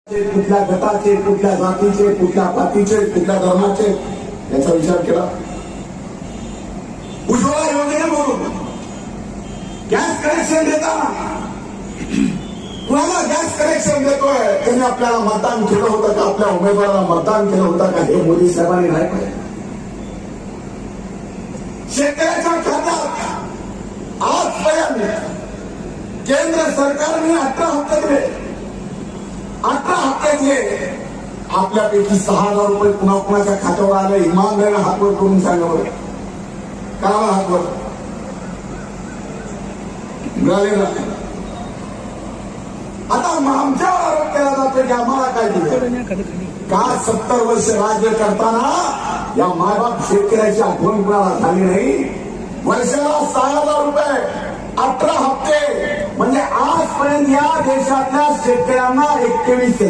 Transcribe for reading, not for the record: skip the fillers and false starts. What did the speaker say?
कुठल्या गटाचे, कुठल्या जातीचे, कुठल्या पातीचे, कुठल्या धर्माचे याचा विचार केला. उज्ज्वला योजनेवरून गॅस कनेक्शन देताना कुणाला गॅस कनेक्शन देतोय त्यांनी आपल्याला मतदान केलं होतं का, आपल्या उमेदवाराला मतदान केलं होतं का, हे मोदी साहेबांनी नाही पाहिजे. शेतकऱ्याच्या खात्यात आजपर्यंत केंद्र सरकारने 18 हप्ते दिले. 18 हप्त्यातले आपल्यापैकी 6,000 रुपये कुणा कुणाच्या खात्यावर आले. इमानदारीने हातवर करून सांगा बरं, काला हातवर मिळाले ना. आता आमच्यावर आरोप केला जातो की आम्हाला काय दिलं का. 70 वर्ष राज्य करताना या मायबाप शेतकऱ्याची आठवण कुणाला झाली नाही. वर्षाला 6,000 रुपये 18 हप्ते म्हणजे आजपर्यंत या देशातल्या शेतकऱ्यांना 21